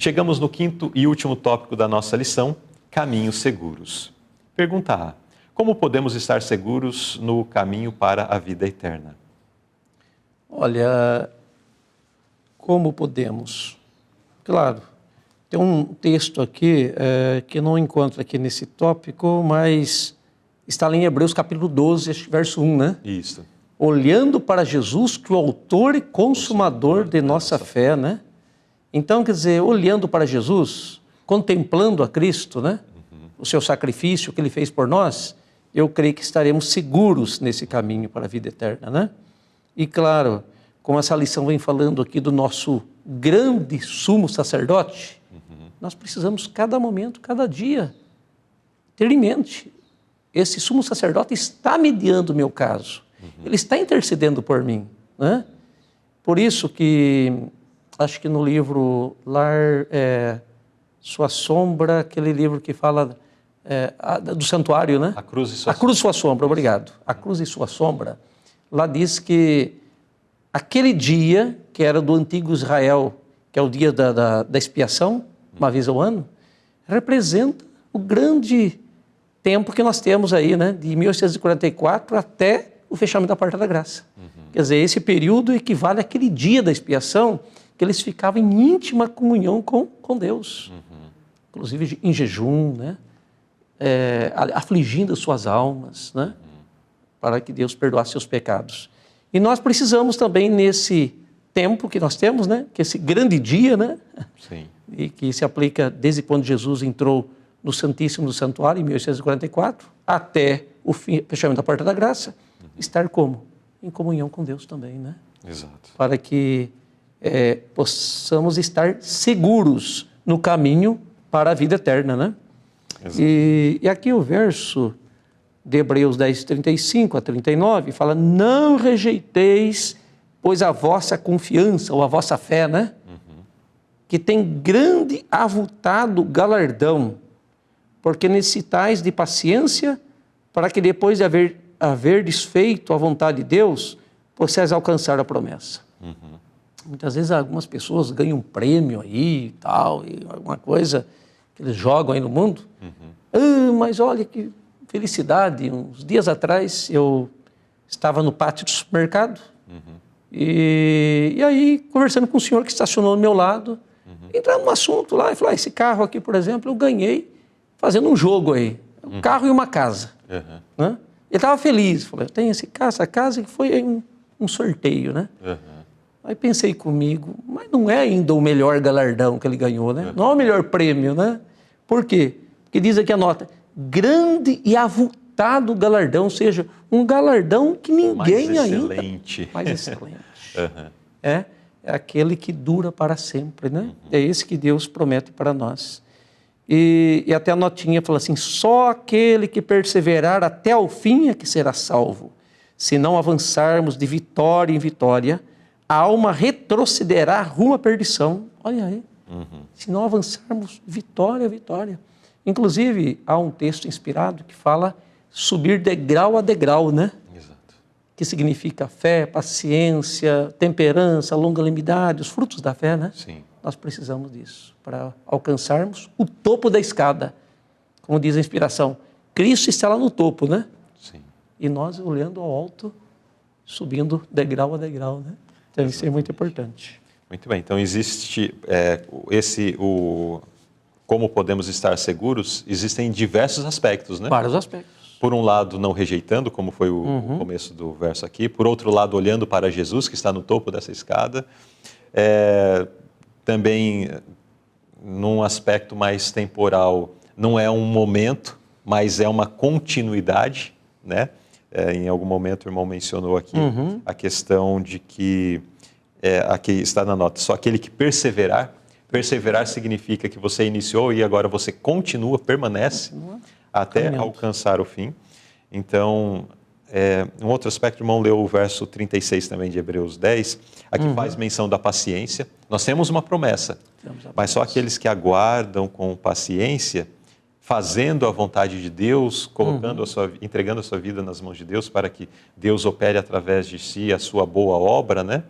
Chegamos no quinto e último tópico da nossa lição, caminhos seguros. Pergunta A. Como podemos estar seguros no caminho para a vida eterna? Olha, como podemos? Claro, tem um texto aqui que não encontro aqui nesse tópico, mas está lá em Hebreus capítulo 12, verso 1, né? Isso. Olhando para Jesus, que é o autor e consumador de nossa fé, né? Então, quer dizer, olhando para Jesus, contemplando a Cristo, né? O seu sacrifício que Ele fez por nós, eu creio que estaremos seguros nesse caminho para a vida eterna, né? E claro, como essa lição vem falando aqui do nosso grande sumo sacerdote, nós precisamos cada momento, cada dia, ter em mente, esse sumo sacerdote está mediando o meu caso, ele está intercedendo por mim, né? Por isso que, acho que no livro Lar, Sua Sombra, aquele livro que fala do santuário, né? A cruz e sua sombra. A cruz e sua sombra, obrigado. A cruz e sua sombra, lá diz que aquele dia, que era do antigo Israel, que é o dia da expiação, uma vez ao ano, representa o grande tempo que nós temos aí, né? De 1844 até o fechamento da Porta da Graça. Quer dizer, esse período equivale àquele dia da expiação que eles ficavam em íntima comunhão com Deus. Inclusive em jejum, né? Afligindo as suas almas, né? Para que Deus perdoasse seus pecados. E nós precisamos também, nesse tempo que nós temos, né? Que esse grande dia, né? Sim. E que se aplica desde quando Jesus entrou no Santíssimo do Santuário, em 1844, até o fechamento da Porta da Graça, estar como? Em comunhão com Deus também, né? Exato. Para que possamos estar seguros no caminho para a vida eterna, né? Exato. E aqui o verso de Hebreus 10, 35 a 39, fala, não rejeiteis, pois a vossa confiança, ou a vossa fé, né? Que tem grande avultado galardão, porque necessitais de paciência, para que depois de haver desfeito a vontade de Deus, possais alcançar a promessa. Muitas vezes algumas pessoas ganham um prêmio aí e tal, e alguma coisa que eles jogam aí no mundo. Mas olha que felicidade, uns dias atrás eu estava no pátio do supermercado, e aí conversando com um senhor que estacionou do meu lado, entrando no assunto lá, e falou, esse carro aqui, por exemplo, eu ganhei fazendo um jogo aí, um carro e uma casa. Né? Ele estava feliz, falou, eu tenho essa casa que foi aí um sorteio, né? Aí pensei comigo, mas não é ainda o melhor galardão que ele ganhou, né? Não é o melhor prêmio, né? Por quê? Porque diz aqui a nota, grande e avultado galardão, ou seja, um galardão que ninguém ainda... Mais excelente. É aquele que dura para sempre, né? É esse que Deus promete para nós. E até a notinha fala assim, só aquele que perseverar até o fim é que será salvo. Se não avançarmos de vitória em vitória, a alma retrocederá rumo à perdição. Olha aí. Se não avançarmos vitória a vitória. Inclusive, há um texto inspirado que fala subir degrau a degrau, né? Que significa fé, paciência, temperança, longanimidade, os frutos da fé, né? Sim. Nós precisamos disso para alcançarmos o topo da escada. Como diz a inspiração, Cristo está lá no topo, né? Sim. E nós olhando ao alto, subindo degrau a degrau, né? Deve ser muito importante. Muito bem, então existe como podemos estar seguros, existem diversos aspectos, né? Vários aspectos. Por um lado, não rejeitando, como foi o começo do verso aqui. Por outro lado, olhando para Jesus, que está no topo dessa escada. Também, num aspecto mais temporal, não é um momento, mas é uma continuidade, né? Em algum momento o irmão mencionou aqui a questão de que, aqui está na nota, só aquele que perseverar. Perseverar significa que você iniciou e agora você continua, permanece até alcançar o fim. Então, um outro aspecto, o irmão leu o verso 36 também de Hebreus 10, aqui faz menção da paciência. Nós temos uma promessa, mas só aqueles que aguardam com paciência, fazendo a vontade de Deus, entregando a sua vida nas mãos de Deus, para que Deus opere através de si a sua boa obra, né?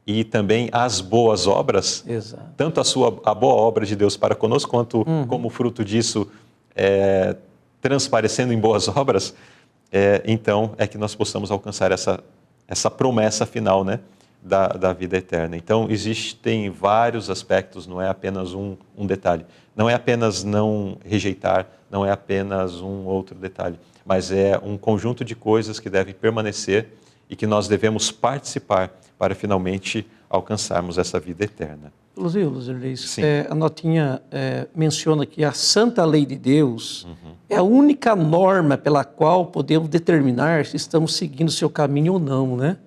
e também as boas obras, Exato. tanto a boa obra de Deus para conosco, quanto como fruto disso, transparecendo em boas obras, então é que nós possamos alcançar essa promessa final, né, da vida eterna. Então, existem vários aspectos, não é apenas um detalhe. Não é apenas não rejeitar, não é apenas um outro detalhe, mas é um conjunto de coisas que devem permanecer e que nós devemos participar para finalmente alcançarmos essa vida eterna. Inclusive, Luiz, a notinha menciona que a santa lei de Deus é a única norma pela qual podemos determinar se estamos seguindo o seu caminho ou não, né?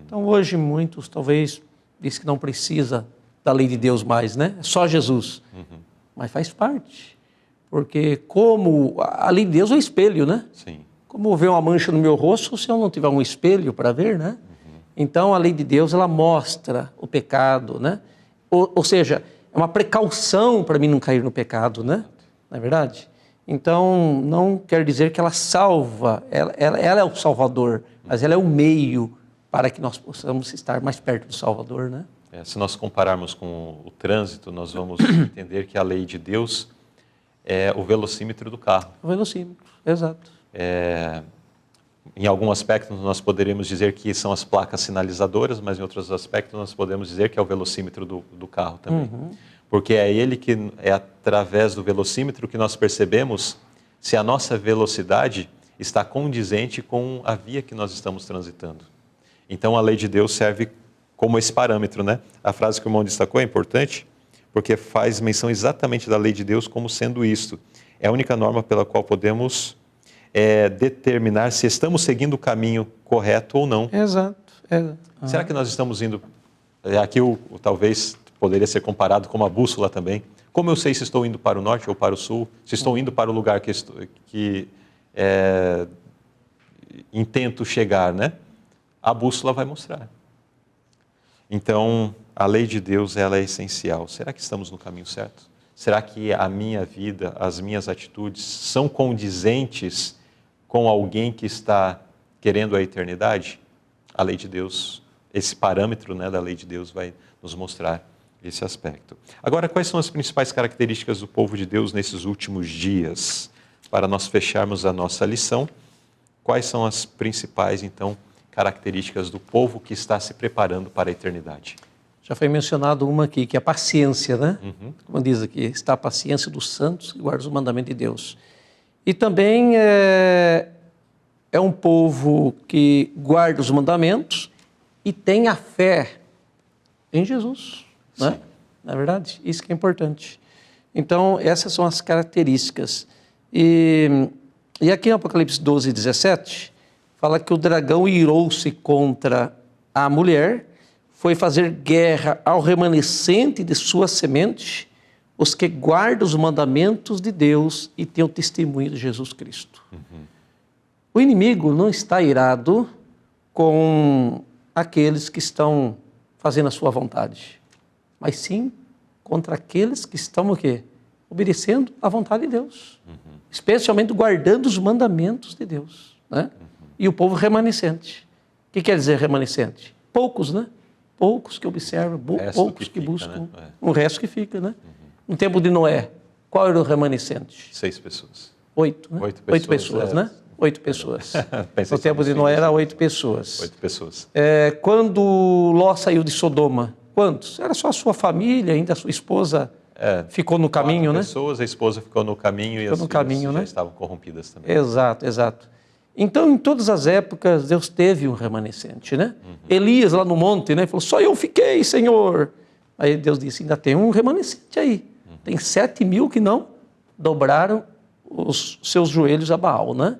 Então, hoje, muitos talvez dizem que não precisa da lei de Deus mais, né? É só Jesus. Mas faz parte. Porque como a lei de Deus é o espelho, né? Sim. Como ver uma mancha no meu rosto se eu não tiver um espelho para ver, né? Então, a lei de Deus, ela mostra o pecado, né? Ou seja, é uma precaução para mim não cair no pecado, né? Não é verdade? Então, não quer dizer que ela salva, ela é o Salvador, mas ela é o meio para que nós possamos estar mais perto do Salvador, né? Se nós compararmos com o trânsito, nós vamos entender que a lei de Deus é o velocímetro do carro. O velocímetro, exato. Em algum aspecto, nós poderíamos dizer que são as placas sinalizadoras, mas em outros aspectos, nós podemos dizer que é o velocímetro do carro também. Porque é ele que é através do velocímetro que nós percebemos se a nossa velocidade está condizente com a via que nós estamos transitando. Então, a lei de Deus serve como esse parâmetro, né? A frase que o irmão destacou é importante, porque faz menção exatamente da lei de Deus como sendo isto. É a única norma pela qual podemos determinar se estamos seguindo o caminho correto ou não. Exato. Será que nós estamos indo... Aqui talvez poderia ser comparado com uma bússola também. Como eu sei se estou indo para o norte ou para o sul? Se estou indo para o lugar que intento chegar, né? A bússola vai mostrar. Então, a lei de Deus, ela é essencial. Será que estamos no caminho certo? Será que a minha vida, as minhas atitudes são condizentes com alguém que está querendo a eternidade? A lei de Deus, esse parâmetro, né, da lei de Deus vai nos mostrar esse aspecto. Agora, quais são as principais características do povo de Deus nesses últimos dias? Para nós fecharmos a nossa lição, quais são as principais, então, características do povo que está se preparando para a eternidade? Já foi mencionado uma aqui, que é a paciência, né? Como diz aqui, está a paciência dos santos que guardam os mandamentos de Deus. E também é um povo que guarda os mandamentos e tem a fé em Jesus, né? Não é verdade? Isso que é importante. Então, essas são as características. E aqui em Apocalipse 12, 17... fala que o dragão irou-se contra a mulher, foi fazer guerra ao remanescente de sua semente, os que guardam os mandamentos de Deus e têm o testemunho de Jesus Cristo. O inimigo não está irado com aqueles que estão fazendo a sua vontade, mas sim contra aqueles que estão o quê? Obedecendo à vontade de Deus, especialmente guardando os mandamentos de Deus, né? E o povo remanescente. O que quer dizer remanescente? Poucos, né? Poucos que observam, poucos que buscam. Né? O resto que fica, né? No tempo de Noé, qual era o remanescente? 6 pessoas. 8, né? 8 pessoas, né? 8 pessoas. No tempo de Noé era 8 pessoas. 8 pessoas. Quando Ló saiu de Sodoma, quantos? Era só a sua família, ainda a sua esposa ficou no caminho, 4 né? pessoas, a esposa ficou no caminho e as filhas já estavam corrompidas também. Exato, exato. Então, em todas as épocas, Deus teve um remanescente, né? Elias, lá no monte, né? Falou, só eu fiquei, Senhor. Aí Deus disse, ainda tem um remanescente aí. Tem 7.000 que não dobraram os seus joelhos a Baal, né?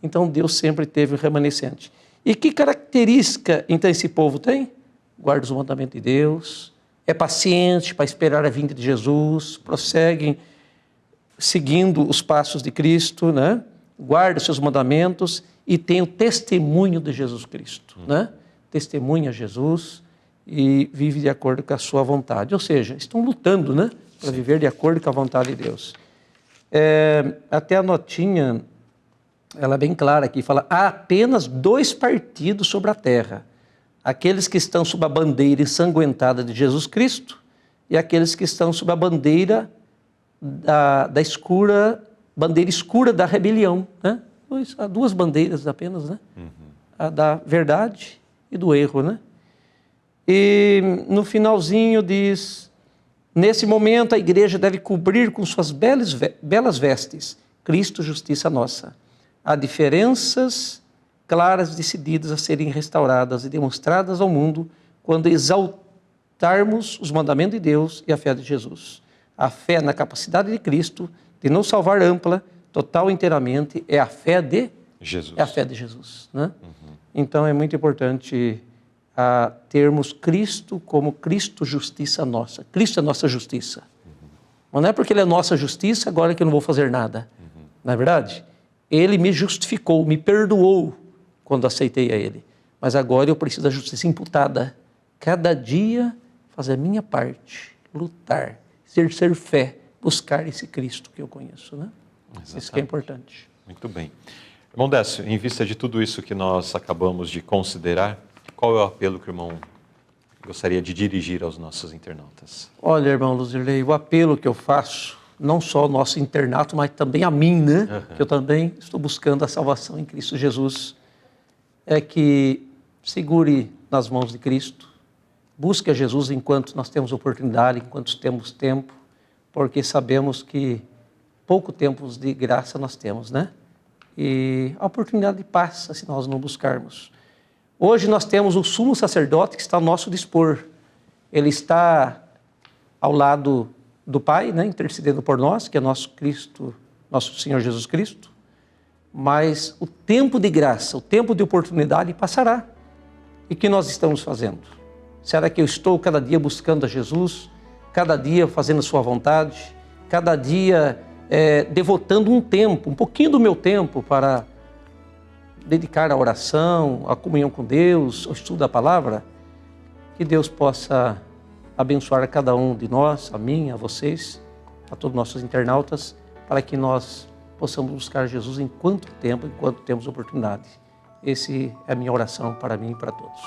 Então, Deus sempre teve um remanescente. E que característica, então, esse povo tem? Guarda os mandamentos de Deus, é paciente para esperar a vinda de Jesus, prosseguem seguindo os passos de Cristo, né? Guarda os seus mandamentos e tem o testemunho de Jesus Cristo, né? Testemunha Jesus e vive de acordo com a sua vontade. Ou seja, estão lutando, né? Para viver de acordo com a vontade de Deus. Até a notinha, ela é bem clara aqui, fala, há apenas 2 partidos sobre a terra, Aqueles que estão sob a bandeira ensanguentada de Jesus Cristo e aqueles que estão sob a bandeira bandeira escura da rebelião, né? Há duas bandeiras apenas, né? A da verdade e do erro, né? E no finalzinho diz: nesse momento a igreja deve cobrir com suas belas vestes Cristo, justiça nossa. Há diferenças claras, decididas a serem restauradas e demonstradas ao mundo quando exaltarmos os mandamentos de Deus e a fé de Jesus. A fé na capacidade de Cristo de nos salvar ampla, total e inteiramente, é a fé de Jesus. É a fé de Jesus, né? Então é muito importante termos Cristo como Cristo justiça nossa. Cristo é nossa justiça. Mas não é porque Ele é nossa justiça agora que eu não vou fazer nada. Não é verdade? Ele me justificou, me perdoou quando aceitei a Ele. Mas agora eu preciso da justiça imputada. Cada dia fazer a minha parte, lutar, exercer fé, buscar esse Cristo que eu conheço, né? Exatamente. Isso que é importante. Muito bem. Irmão Décio, em vista de tudo isso que nós acabamos de considerar, qual é o apelo que o irmão gostaria de dirigir aos nossos internautas? Olha, irmão Luzirley, o apelo que eu faço, não só ao nosso internato, mas também a mim, né? Que eu também estou buscando a salvação em Cristo Jesus, é que segure nas mãos de Cristo, busque a Jesus enquanto nós temos oportunidade, enquanto temos tempo, porque sabemos que pouco tempo de graça nós temos, né? E a oportunidade passa se nós não buscarmos. Hoje nós temos o sumo sacerdote que está ao nosso dispor. Ele está ao lado do Pai, né, intercedendo por nós, que é nosso Cristo, nosso Senhor Jesus Cristo. Mas o tempo de graça, o tempo de oportunidade passará. E o que nós estamos fazendo? Será que eu estou cada dia buscando a Jesus, cada dia fazendo a sua vontade, cada dia devotando um tempo, um pouquinho do meu tempo para dedicar à oração, à comunhão com Deus, ao estudo da palavra? Que Deus possa abençoar a cada um de nós, a mim, a vocês, a todos os nossos internautas, para que nós possamos buscar Jesus enquanto temos oportunidade. Essa é a minha oração para mim e para todos.